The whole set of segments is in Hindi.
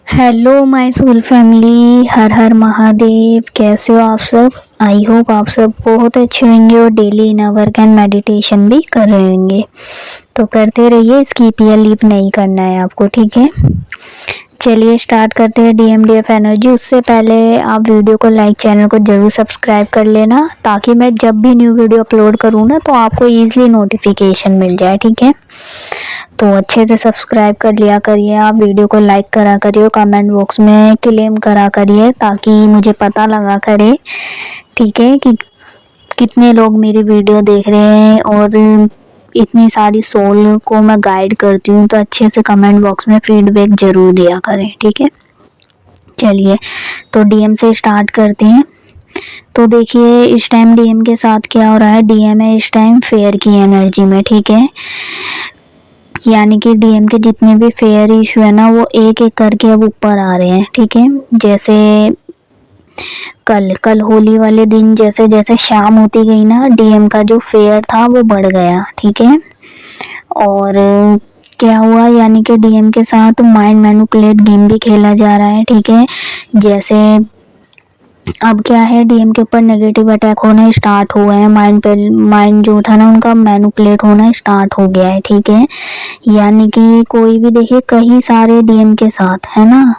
हेलो माय सोल फैमिली, हर हर महादेव। कैसे हो आप सब? आई होप आप सब बहुत अच्छे होंगे और daily in work and meditation भी कर रहे होंगे। तो करते रहिए, स्किप या लीप नहीं करना है आपको, ठीक है। चलिए स्टार्ट करते हैं DMDF एनर्जी। उससे पहले आप वीडियो को लाइक, चैनल को जरूर सब्सक्राइब कर लेना, ताकि मैं जब भी न्यू वीडियो अपलोड करूँ ना तो आपको ईजिली नोटिफिकेशन मिल जाए, ठीक है। तो अच्छे से सब्सक्राइब कर लिया करिए, आप वीडियो को लाइक करा करिए, कमेंट बॉक्स में क्लेम करा करिए, ताकि मुझे पता लगा करे, ठीक है, कि कितने लोग मेरी वीडियो देख रहे हैं। और इतनी सारी सोल को मैं गाइड करती हूँ, तो अच्छे से कमेंट बॉक्स में फीडबैक जरूर दिया करें, ठीक है। चलिए तो DM से स्टार्ट करते हैं। तो देखिए इस टाइम DM के साथ क्या हो रहा है। DM है इस टाइम फेयर की एनर्जी में, ठीक है। यानी कि DM के जितने भी फेयर इशू है ना, वो एक एक करके अब ऊपर आ रहे हैं, ठीक है। जैसे कल होली वाले दिन जैसे जैसे शाम होती गई ना, DM का जो फेयर था वो बढ़ गया, ठीक है। और क्या हुआ, यानी कि DM के साथ माइंड मैनिपुलेट गेम भी खेला जा रहा है, ठीक है। जैसे अब क्या है, DM के ऊपर नेगेटिव अटैक होने स्टार्ट हुए हैं। माइंड जो था ना उनका मैनिपुलेट होना स्टार्ट हो गया है, ठीक है। यानी कि कोई भी देखिए, कई सारे DM के साथ है ना,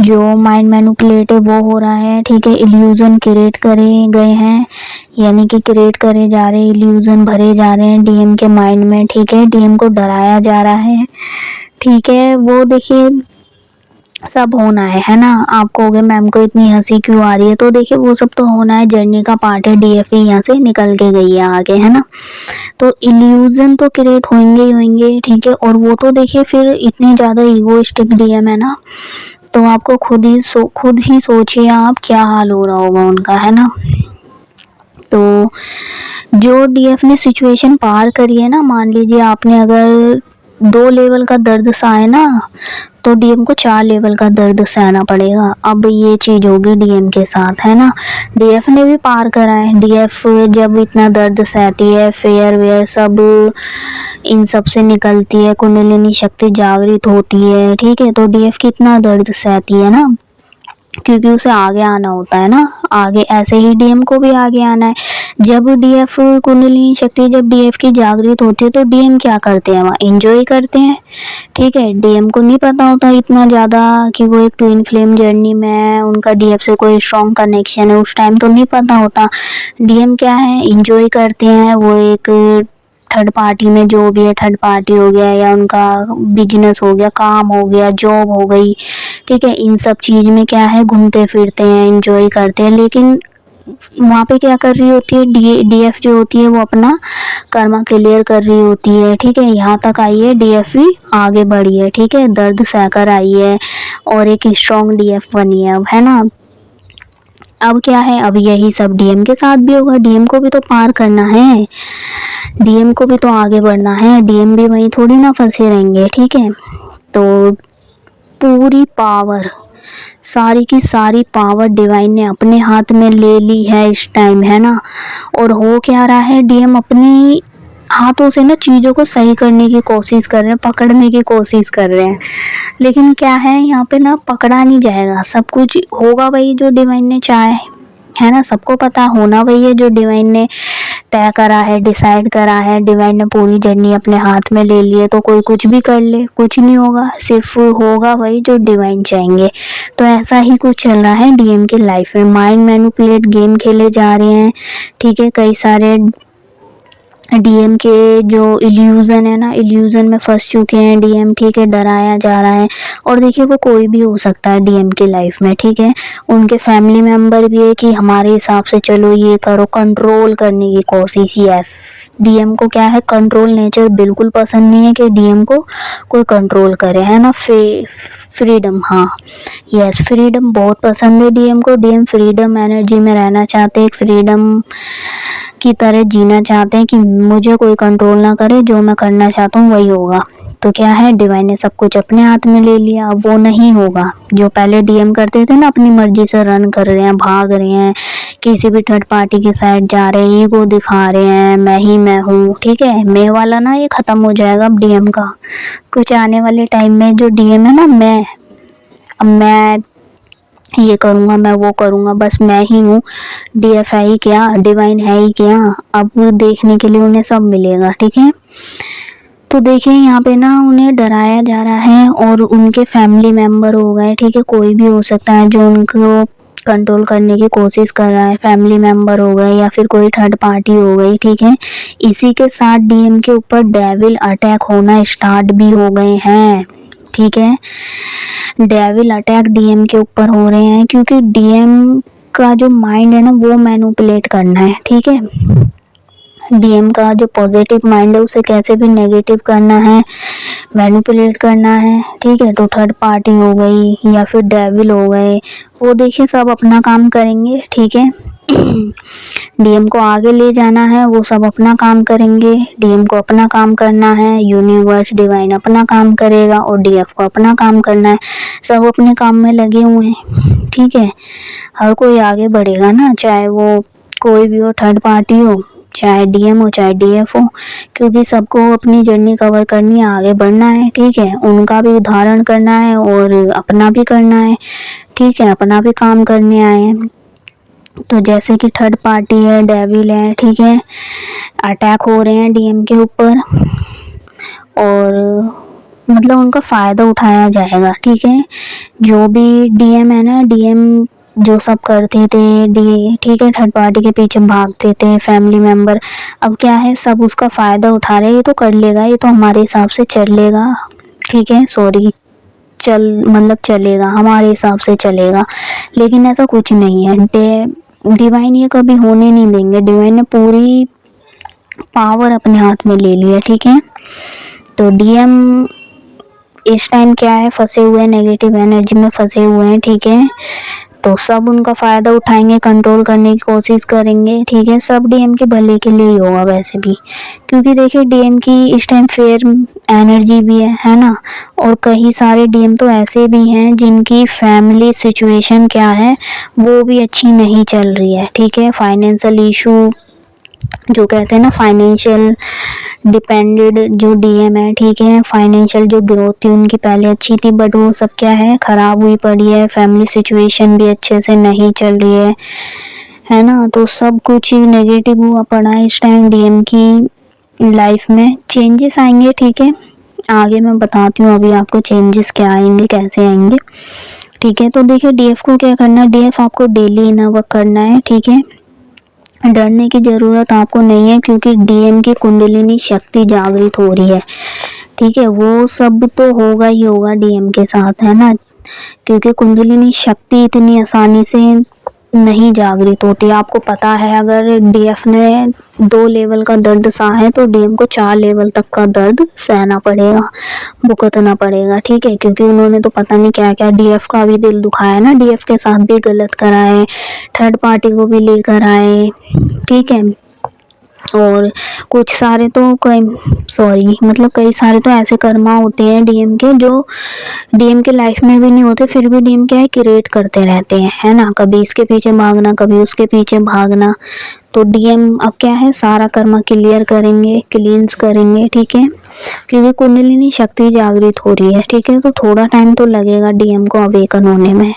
जो माइंड मैनिपुलेट है वो हो रहा है, ठीक है। इल्यूजन क्रिएट करे गए हैं, यानी कि क्रिएट करे जा रहे हैं, इल्यूजन भरे जा रहे हैं DM के माइंड में, ठीक है। DM को डराया जा रहा है, ठीक है। वो देखिए सब होना है ना। आप कहोगे मैम को इतनी हंसी क्यों आ रही है, तो देखिए वो सब तो होना है, जर्नी का पार्ट है। DFE यहाँ से निकल के गई है आगे, है ना। तो इल्यूजन तो क्रिएट होंगे ही होंगे, ठीक है। और वो तो देखिए फिर इतने ज़्यादा ईगोइस्टिक DM है ना, तो आपको खुद ही सोचिए आप क्या हाल हो रहा होगा उनका, है ना। तो जो DF ने सिचुएशन पार करी है ना, मान लीजिए आपने अगर 2 लेवल का दर्द सहा है ना, तो DM को 4 लेवल का दर्द सहना पड़ेगा। अब ये चीज होगी DM के साथ, है ना। DF ने भी पार करा है। DF जब इतना दर्द सहती है, फेयर वेयर सब इन सब से निकलती है, कुंडलिनी शक्ति जागृत होती है, ठीक है। तो DF कितना दर्द सहती है ना, क्योंकि उसे आगे आना होता है ना। आगे ऐसे ही DM को भी आगे आना है। जब DF कुंडलिनी शक्ति जब DF की जागृत होती है, तो DM क्या करते हैं, वहाँ एंजॉय करते हैं, ठीक है। DM को नहीं पता होता इतना ज़्यादा कि वो एक ट्विन फ्लेम जर्नी में है, उनका DF से कोई स्ट्रॉन्ग कनेक्शन है, उस टाइम तो नहीं पता होता। DM क्या है, एंजॉय करते हैं। वो एक थर्ड पार्टी में, जो भी है, थर्ड पार्टी हो गया या उनका बिजनेस हो गया, काम हो गया, जॉब हो गई, ठीक है। इन सब चीज में क्या है, घूमते फिरते हैं, एंजॉय करते हैं। लेकिन वहाँ पे क्या कर रही होती है, DF जो होती है वो अपना कर्मा क्लियर कर रही होती है, ठीक है। यहाँ तक आई है, DF भी आगे बढ़ी है, ठीक है। दर्द सहकर आई है और एक स्ट्रॉन्ग DF बनी है अब, है ना। अब क्या है, अब यही सब DM के साथ भी होगा। DM को भी तो पार करना है, DM को भी तो आगे बढ़ना है। DM भी वहीं थोड़ी ना फंसे रहेंगे, ठीक है। तो पूरी पावर, सारी की सारी पावर डिवाइन ने अपने हाथ में ले ली है इस टाइम, है ना। और हो क्या रहा है, DM अपनी हाथों से ना चीज़ों को सही करने की कोशिश कर रहे हैं, पकड़ने की कोशिश कर रहे हैं। लेकिन क्या है, यहाँ पे ना पकड़ा नहीं जाएगा, सब कुछ होगा वही जो डिवाइन ने चाहे, है ना। सबको पता होना वही है जो डिवाइन ने तय करा है, डिसाइड करा है। डिवाइन ने पूरी जर्नी अपने हाथ में ले ली है, तो कोई कुछ भी कर ले, कुछ नहीं होगा, सिर्फ होगा वही जो डिवाइन चाहेंगे। तो ऐसा ही कुछ चल रहा है DM की लाइफ में। माइंड मैनिपुलेट गेम खेले जा रहे हैं, ठीक है। कई सारे DM के जो इल्यूजन है ना, इल्यूजन में फंस चुके हैं DM, ठीक है। डराया जा रहा है। और देखिए वो कोई भी हो सकता है DM की लाइफ में, ठीक है। उनके फैमिली मेंबर भी है कि हमारे हिसाब से चलो ये करो, कंट्रोल करने की कोशिश। यस, DM को क्या है, कंट्रोल नेचर बिल्कुल पसंद नहीं है कि DM को कोई कंट्रोल करे, है ना। फ्रीडम, हाँ यस, फ्रीडम बहुत पसंद है DM को। DM फ्रीडम एनर्जी में रहना चाहते हैं, एक फ्रीडम की तरह जीना चाहते हैं कि मुझे कोई कंट्रोल ना करे, जो मैं करना चाहता हूँ वही होगा। तो क्या है, डिवाइन ने सब कुछ अपने हाथ में ले लिया। अब वो नहीं होगा जो पहले DM करते थे ना, अपनी मर्जी से रन कर रहे हैं, भाग रहे हैं, किसी भी थर्ड पार्टी की साइड जा रहे हैं, ईगो दिखा रहे हैं, मैं ही मैं हूँ, ठीक है। मैं वाला ना ये खत्म हो जाएगा अब DM का। कुछ आने वाले टाइम में जो DM है ना, मैं अब मैं ये करूँगा, मैं वो करूँगा, बस मैं ही हूँ, डीएफ है ही क्या, डिवाइन है ही क्या। अब देखने के लिए उन्हें सब मिलेगा, ठीक है। तो देखिए यहाँ पे ना उन्हें डराया जा रहा है और उनके फैमिली मेम्बर हो गए, ठीक है, कोई भी हो सकता है जो उनको कंट्रोल करने की कोशिश कर रहा है, फैमिली मेम्बर हो गए या फिर कोई थर्ड पार्टी हो गई, ठीक है। इसी के साथ डीएम के ऊपर डेविल अटैक होना स्टार्ट भी हो गए हैं, ठीक है। डेविल अटैक डीएम के ऊपर हो रहे हैं क्योंकि डीएम का जो माइंड है ना वो मैनिपुलेट करना है, ठीक है। डीएम का जो पॉजिटिव माइंड है उसे कैसे भी नेगेटिव करना है, मैनिपुलेट करना है, ठीक है। तो थर्ड पार्टी हो गई या फिर डेविल हो गए, वो देखिए सब अपना काम करेंगे, ठीक है। डीएम को आगे ले जाना है, वो सब अपना काम करेंगे, डीएम को अपना काम करना है, यूनिवर्स डिवाइन अपना काम करेगा और डीएफ को अपना काम करना है। सब अपने काम में लगे हुए हैं, ठीक है। हर कोई आगे बढ़ेगा ना, चाहे वो कोई भी हो, थर्ड पार्टी हो, चाहे डीएम हो, चाहे डीएफ हो, क्योंकि सबको अपनी जर्नी कवर करनी है, आगे बढ़ना है, ठीक है। उनका भी उदाहरण करना है और अपना भी करना है, ठीक है, अपना भी काम करने आए हैं। तो जैसे कि थर्ड पार्टी है, डेविल है, ठीक है, अटैक हो रहे हैं डीएम के ऊपर और मतलब उनका फ़ायदा उठाया जाएगा, ठीक है। जो भी डीएम है ना, डीएम जो सब करते थे डी, ठीक है, थर्ड पार्टी के पीछे भागते थे फैमिली मेम्बर, अब क्या है सब उसका फ़ायदा उठा रहे हैं। ये तो कर लेगा, ये तो हमारे हिसाब से चल लेगा, ठीक है, सॉरी मतलब चलेगा, हमारे हिसाब से चलेगा, लेकिन ऐसा कुछ नहीं है। डिवाइन ये कभी होने नहीं देंगे, डिवाइन ने पूरी पावर अपने हाथ में ले लिया, ठीक है। तो डीएम इस टाइम क्या है, फंसे हुए हैं, नेगेटिव एनर्जी में फंसे हुए हैं, ठीक है। तो सब उनका फ़ायदा उठाएंगे, कंट्रोल करने की कोशिश करेंगे, ठीक है। सब डीएम के भले के लिए ही होगा वैसे भी, क्योंकि देखिए डीएम की इस टाइम फेयर एनर्जी भी है ना। और कई सारे डीएम तो ऐसे भी हैं जिनकी फैमिली सिचुएशन क्या है वो भी अच्छी नहीं चल रही है, ठीक है। फाइनेंशियल इशू जो कहते हैं ना, फाइनेंशियल डिपेंडेड जो डीएम है, ठीक है, फाइनेंशियल जो ग्रोथ थी उनकी पहले अच्छी थी बट वो सब क्या है ख़राब हुई पड़ी है, फैमिली सिचुएशन भी अच्छे से नहीं चल रही है ना। तो सब कुछ नेगेटिव हुआ पड़ा है इस टाइम डीएम की लाइफ में। चेंजेस आएंगे, ठीक है, आगे मैं बताती हूँ अभी आपको चेंजेस क्या आएंगे, कैसे आएंगे, ठीक है। तो देखिए डीएफ को क्या करना है, डीएफ आपको डेली इनर वर्क करना है, ठीक है। डरने की ज़रूरत आपको नहीं है क्योंकि डीएम की कुंडलिनी शक्ति जागृत हो रही है, ठीक है। वो सब तो होगा ही होगा डीएम के साथ, है ना, क्योंकि कुंडलिनी शक्ति इतनी आसानी से नहीं जागृत होती। आपको पता है अगर डीएफ ने 2 लेवल का दर्द सहा है तो डीएम को 4 लेवल तक का दर्द सहना पड़ेगा, भुगतना पड़ेगा, ठीक है। क्योंकि उन्होंने तो पता नहीं क्या क्या, डीएफ का भी दिल दुखाया ना, डीएफ के साथ भी गलत कराए, थर्ड पार्टी को भी लेकर आए, ठीक है। और कुछ सारे तो कई सारे तो ऐसे कर्मा होते हैं डीएम के जो डीएम के लाइफ में भी नहीं होते, फिर भी डीएम क्या है क्रिएट करते रहते हैं, है ना, कभी इसके पीछे भागना, कभी उसके पीछे भागना। तो डीएम अब क्या है सारा कर्मा क्लियर करेंगे, क्लींस करेंगे, ठीक है, क्योंकि कुंडलिनी शक्ति जागृत हो रही है, ठीक है। तो थोड़ा टाइम तो लगेगा डीएम को अवेकन होने में।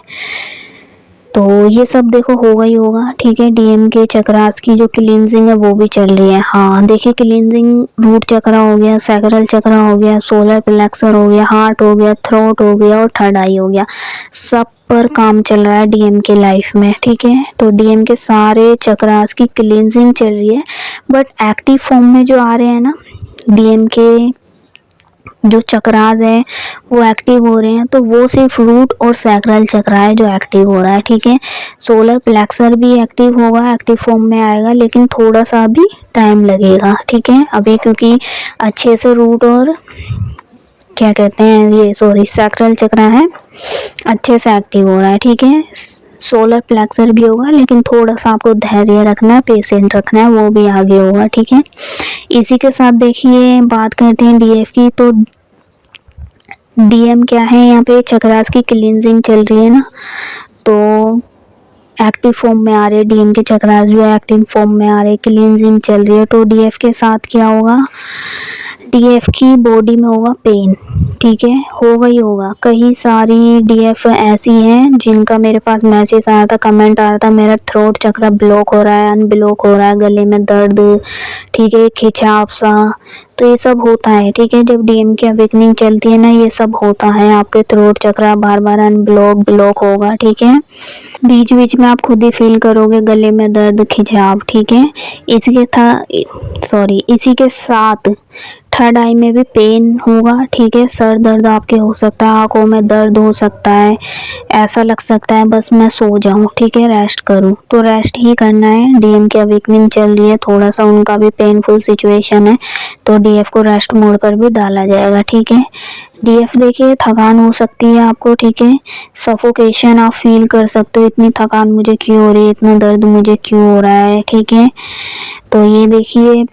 तो ये सब देखो होगा ही होगा, ठीक है। डीएम के चक्रास की जो क्लींजिंग है वो भी चल रही है। हाँ देखिए क्लींजिंग रूट चक्रा हो गया, सैक्रल चक्रा हो गया, सोलर प्लेक्सर हो गया, हार्ट हो गया, थ्रोट हो गया और थर्ड आई हो गया, सब पर काम चल रहा है डीएम के लाइफ में, ठीक है। तो डीएम के सारे चक्रास की क्लींजिंग चल रही है, बट एक्टिव फॉर्म में जो आ रहे हैं ना डीएम के जो चक्रास है वो एक्टिव हो रहे हैं, तो वो सिर्फ रूट और सैक्रल चक्रा है जो एक्टिव हो रहा है, ठीक है। सोलर प्लेक्सर भी एक्टिव होगा, एक्टिव फॉर्म में आएगा, लेकिन थोड़ा सा भी टाइम लगेगा, ठीक है। अभी क्योंकि अच्छे से रूट और क्या कहते हैं ये सैक्रल चक्रा है अच्छे से एक्टिव हो रहा है, ठीक है। सोलर प्लेक्सर भी होगा लेकिन थोड़ा सा आपको धैर्य रखना है, पेशेंट रखना है, वो भी आगे होगा, ठीक है। इसी के साथ देखिए बात करते हैं डीएफ की। तो डीएम क्या है, यहाँ पे चक्रास की क्लींजिंग चल रही है ना, तो एक्टिव फॉर्म में आ रहे हैं डीएम के चक्रास जो है एक्टिव फॉर्म में आ रहे हैं, क्लींजिंग चल रही है। तो डीएफ के साथ क्या होगा, डीएफ की बॉडी में होगा पेन, ठीक है, होगा ही होगा। कई सारी डीएफ ऐसी हैं जिनका मेरे पास मैसेज आया था, कमेंट आ रहा था, मेरा थ्रोट चक्र ब्लॉक हो रहा है, अनब्लॉक हो रहा है, गले में दर्द, ठीक है, खिंचाव सा, तो ये सब होता है, ठीक है। जब डीएम की अवेकनिंग चलती है ना, ये सब होता है, आपके थ्रोट चक्र बार बार ब्लॉक होगा, ठीक है। बीच बीच में आप खुद ही फील करोगे गले में दर्द, खिंचाव, ठीक है। इसी के साथ थर्ड आई में भी पेन होगा, ठीक है। सर दर्द आपके हो सकता है, आंखों में दर्द हो सकता है, ऐसा लग सकता है बस मैं सो जाऊं, ठीक है, रेस्ट करूं, तो रेस्ट ही करना है। डीएम की अवेकनिंग चल रही है, थोड़ा सा उनका भी पेनफुल सिचुएशन है, तो डीएफ को रेस्ट मोड पर भी डाला जाएगा, ठीक है। डीएफ देखिए, थकान हो सकती है आपको, ठीक है, सफोकेशन आप फील कर सकते हो, इतनी थकान मुझे क्यों हो रही है, इतना दर्द मुझे क्यों हो रहा है, ठीक है। तो ये देखिए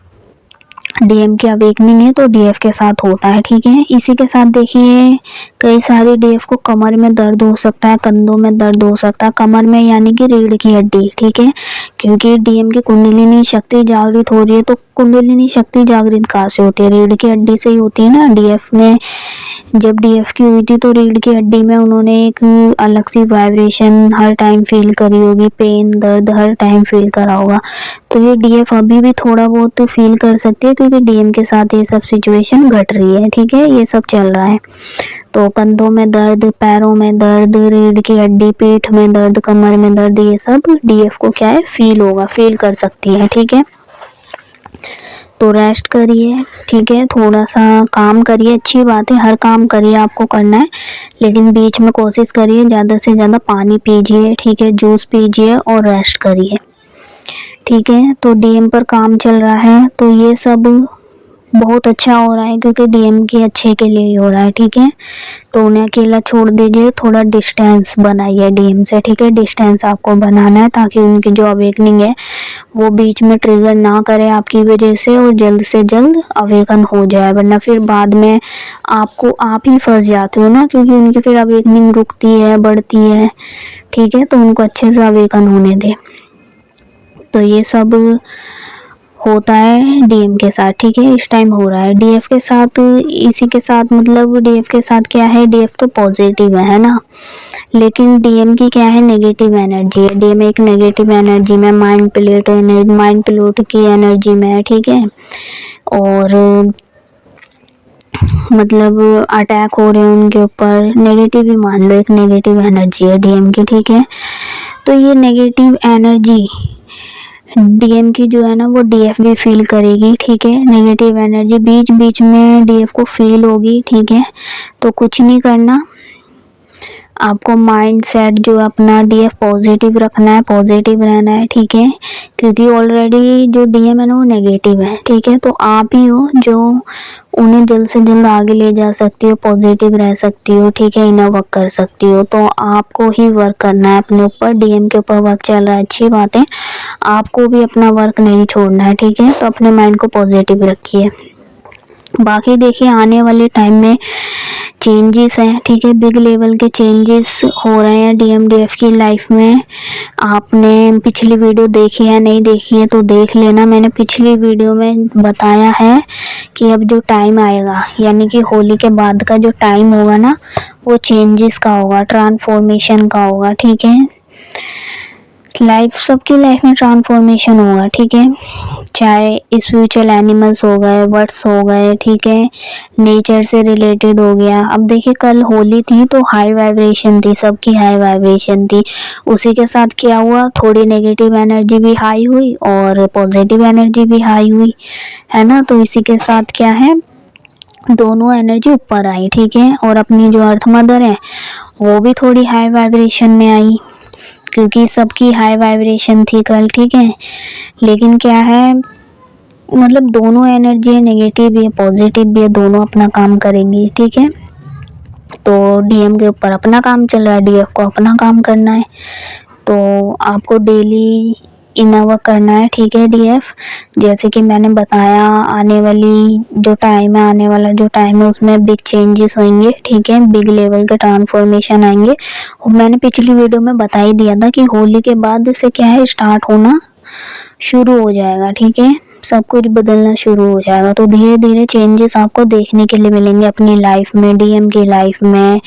डीएम की अवेकनिंग है, तो डीएफ के साथ होता है, ठीक है। इसी के साथ देखिए कई सारी डीएफ को कमर में दर्द हो सकता है, कंधों में दर्द हो सकता है, कमर में यानी कि रीढ़ की हड्डी, ठीक है, क्योंकि डीएम की कुंडलिनी शक्ति जागृत हो रही है, तो कुंडलिनी शक्ति जागृत कहाँ से होती है, रीढ़ की हड्डी से ही होती है ना। डीएफ ने जब डीएफ की हुई थी तो रीढ़ की हड्डी में उन्होंने एक अलग सी वाइब्रेशन हर टाइम फील करी होगी, पेन दर्द हर टाइम फील करा होगा, तो ये डीएफ अभी भी थोड़ा बहुत फील कर सकती है, क्योंकि डीएम के साथ ये सब सिचुएशन घट रही है, ठीक है, ये सब चल रहा है। तो कंधों में दर्द, पैरों में दर्द, रीढ़ की हड्डी, पीठ में दर्द, कमर में दर्द, ये सब डीएफ को क्या है फील होगा, फील कर सकती है, ठीक है। तो रेस्ट करिए, ठीक है, थोड़ा सा काम करिए, अच्छी बात है, हर काम करिए, आपको करना है, लेकिन बीच में कोशिश करिए ज़्यादा से ज़्यादा पानी पीजिए, ठीक है, जूस पीजिए और रेस्ट करिए, ठीक है। तो डीएम पर काम चल रहा है, तो ये सब बहुत अच्छा हो रहा है, क्योंकि डीएम के अच्छे के लिए ही हो रहा है, ठीक है। तो उन्हें अकेला छोड़ दीजिए, थोड़ा डिस्टेंस बनाइए डीएम से, ठीक है, डिस्टेंस आपको बनाना है, ताकि उनकी जो अवेकनिंग है वो बीच में ट्रिगर ना करे आपकी वजह से, और जल्द से जल्द अवेकन हो जाए, वरना फिर बाद में आप ही फंस जाते हो ना, क्योंकि उनकी फिर अवेकनिंग रुकती है, बढ़ती है, ठीक है। तो उनको अच्छे से अवेकन होने दे। तो ये सब होता है डीएम के साथ, ठीक है, इस टाइम हो रहा है डीएफ के साथ। इसी के साथ मतलब डीएफ के साथ क्या है, डीएफ तो पॉजिटिव है ना, लेकिन डीएम की क्या है, नेगेटिव एनर्जी है। डीएम एक नेगेटिव एनर्जी में, माइंड प्लेट की एनर्जी में है, ठीक है, और मतलब अटैक हो रहे हैं उनके ऊपर, नेगेटिव ही मान लो, एक नेगेटिव एनर्जी है डीएम की, ठीक है। तो ये नेगेटिव एनर्जी डीएम की जो है ना, वो डीएफ भी फील करेगी, ठीक है, नेगेटिव एनर्जी बीच बीच में डीएफ को फील होगी, ठीक है। तो कुछ नहीं करना, आपको माइंड सेट जो अपना डीएफ पॉजिटिव रखना है, पॉजिटिव रहना है, ठीक है, क्योंकि ऑलरेडी जो डीएम है ना वो नेगेटिव है, ठीक है। तो आप ही हो जो उन्हें जल्द से जल्द आगे ले जा सकती हो, पॉजिटिव रह सकती हो, ठीक है, इनर वर्क कर सकती हो। तो आपको ही वर्क करना है अपने ऊपर, डीएम के ऊपर वर्क चल रहा है, अच्छी बात है, आपको भी अपना वर्क नहीं छोड़ना है, ठीक है। तो अपने माइंड को पॉजिटिव रखिए। बाकी देखिए आने वाले टाइम में चेंजेस हैं, ठीक है, बिग लेवल के चेंजेस हो रहे हैं डीएम डीएफ की लाइफ में। आपने पिछली वीडियो देखी है, नहीं देखी है तो देख लेना। मैंने पिछली वीडियो में बताया है कि अब जो टाइम आएगा, यानी कि होली के बाद का जो टाइम होगा ना, वो चेंजेस का होगा, ट्रांसफॉर्मेशन का होगा, ठीक है। सबकी लाइफ में ट्रांसफॉर्मेशन होगा, ठीक है, चाहे स्पिरिचुअल एनिमल्स हो गए, बर्ड्स हो गए, ठीक है, नेचर से रिलेटेड हो गया। अब देखिए कल होली थी तो हाई वाइब्रेशन थी, सबकी हाई वाइब्रेशन थी, उसी के साथ क्या हुआ, थोड़ी नेगेटिव एनर्जी भी हाई हुई और पॉजिटिव एनर्जी भी हाई हुई, है ना। तो इसी के साथ क्या है, दोनों एनर्जी ऊपर आई, ठीक है, और अपनी जो अर्थ मदर है वो भी थोड़ी हाई वाइब्रेशन में आई, क्योंकि सबकी हाई वाइब्रेशन थी कल, ठीक है। लेकिन क्या है, मतलब दोनों एनर्जी है, नेगेटिव भी है पॉजिटिव भी है, दोनों अपना काम करेंगी, ठीक है। तो डीएम के ऊपर अपना काम चल रहा है, डीएफ को अपना काम करना है, तो आपको डेली इनर वर्क करना है, ठीक है डीएफ। जैसे कि मैंने बताया आने वाला जो टाइम है उसमें बिग चेंजेस होंगे, ठीक है, बिग लेवल के ट्रांसफॉर्मेशन आएंगे। और मैंने पिछली वीडियो में बता ही दिया था कि होली के बाद से क्या है स्टार्ट होना शुरू हो जाएगा, ठीक है, सब कुछ बदलना शुरू हो जाएगा। तो धीरे धीरे चेंजेस आपको देखने के लिए मिलेंगे अपनी लाइफ में, डीएम की लाइफ में,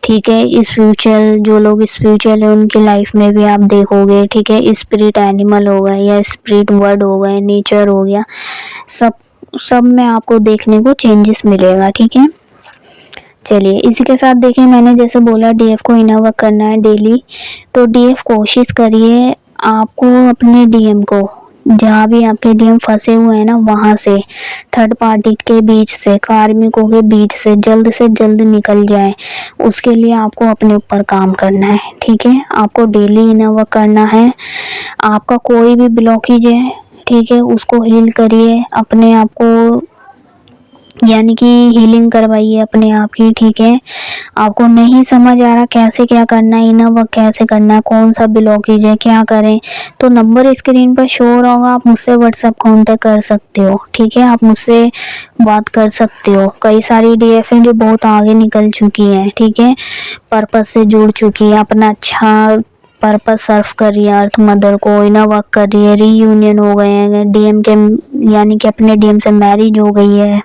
ठीक है। स्पिरिचुअल जो लोग स्पिरिचुअल है उनकी लाइफ में भी आप देखोगे, ठीक है। स्पिरिट एनिमल हो गए या स्पिरिट वर्ड हो गए, नेचर हो गया, सब में आपको देखने को चेंजेस मिलेगा, ठीक है। चलिए इसी के साथ देखिए, मैंने जैसे बोला डीएफ को इनर वर्क करना है डेली, तो डीएफ कोशिश करिए आपको अपने डीएम को, जहाँ भी आपके डीएम फंसे हुए हैं ना, वहाँ से, थर्ड पार्टी के बीच से, कार्मिकों के बीच से जल्द निकल जाए। उसके लिए आपको अपने ऊपर काम करना है, ठीक है। आपको डेली इनर वर्क करना है। आपका कोई भी ब्लॉकेज है, ठीक है, उसको हील करिए, अपने आप को यानी कि हीलिंग करवाइए अपने आप की, ठीक है। आपको नहीं समझ आ रहा कैसे क्या करना है, इनर वर्क कैसे करना है, कौन सा ब्लॉकेज है, क्या करें, तो नंबर स्क्रीन पर शो होगा, आप मुझसे व्हाट्सएप कांटेक्ट कर सकते हो, ठीक है। आप मुझसे बात कर सकते हो। कई सारी डीएफ हैं जो बहुत आगे निकल चुकी हैं, ठीक है, पर्पस से जुड़ चुकी है, अपना अच्छा पर्पस सर्व कर रही है अर्थ मदर को, इनर वर्क कर रही है, रीयूनियन हो गए हैं डीएम के, यानी कि अपने डीएम से मैरिज हो गई है।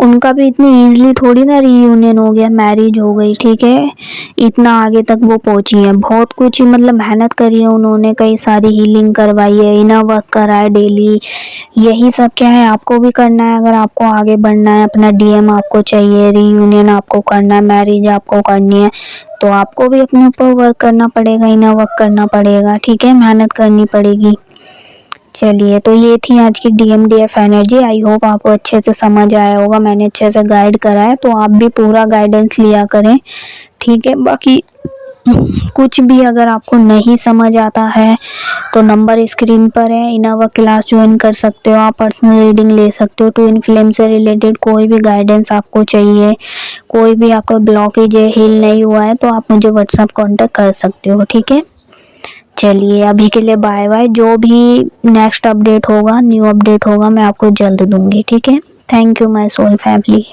उनका भी इतनी इजीली थोड़ी ना रीयूनियन हो गया, मैरिज हो गई, ठीक है। इतना आगे तक वो पहुंची है, बहुत कुछ ही मतलब मेहनत करी है उन्होंने, कई सारी हीलिंग करवाई है, इनर वर्क करा है डेली। यही सब क्या है आपको भी करना है, अगर आपको आगे बढ़ना है, अपना डीएम आपको चाहिए, रीयूनियन आपको करना है, मैरिज आपको करनी है, तो आपको भी अपने ऊपर वर्क करना पड़ेगा, इनर वर्क करना पड़ेगा, ठीक है, मेहनत करनी पड़ेगी। चलिए तो ये थी आज की डीएफ एनर्जी। आई होप आपको अच्छे से समझ आया होगा, मैंने अच्छे से गाइड करा है, तो आप भी पूरा गाइडेंस लिया करें, ठीक है। बाकी कुछ भी अगर आपको नहीं समझ आता है तो नंबर स्क्रीन पर है, इनर वर्क क्लास ज्वाइन कर सकते हो, आप पर्सनल रीडिंग ले सकते हो। ट्विन फ्लेम से रिलेटेड कोई भी गाइडेंस आपको चाहिए, कोई भी आपका ब्लॉकेज है, हील नहीं हुआ है, तो आप मुझे व्हाट्सएप कांटेक्ट कर सकते हो, ठीक है। चलिए अभी के लिए बाय बाय। जो भी नेक्स्ट अपडेट होगा, न्यू अपडेट होगा, मैं आपको जल्द दूंगी, ठीक है। Thank you my soul family.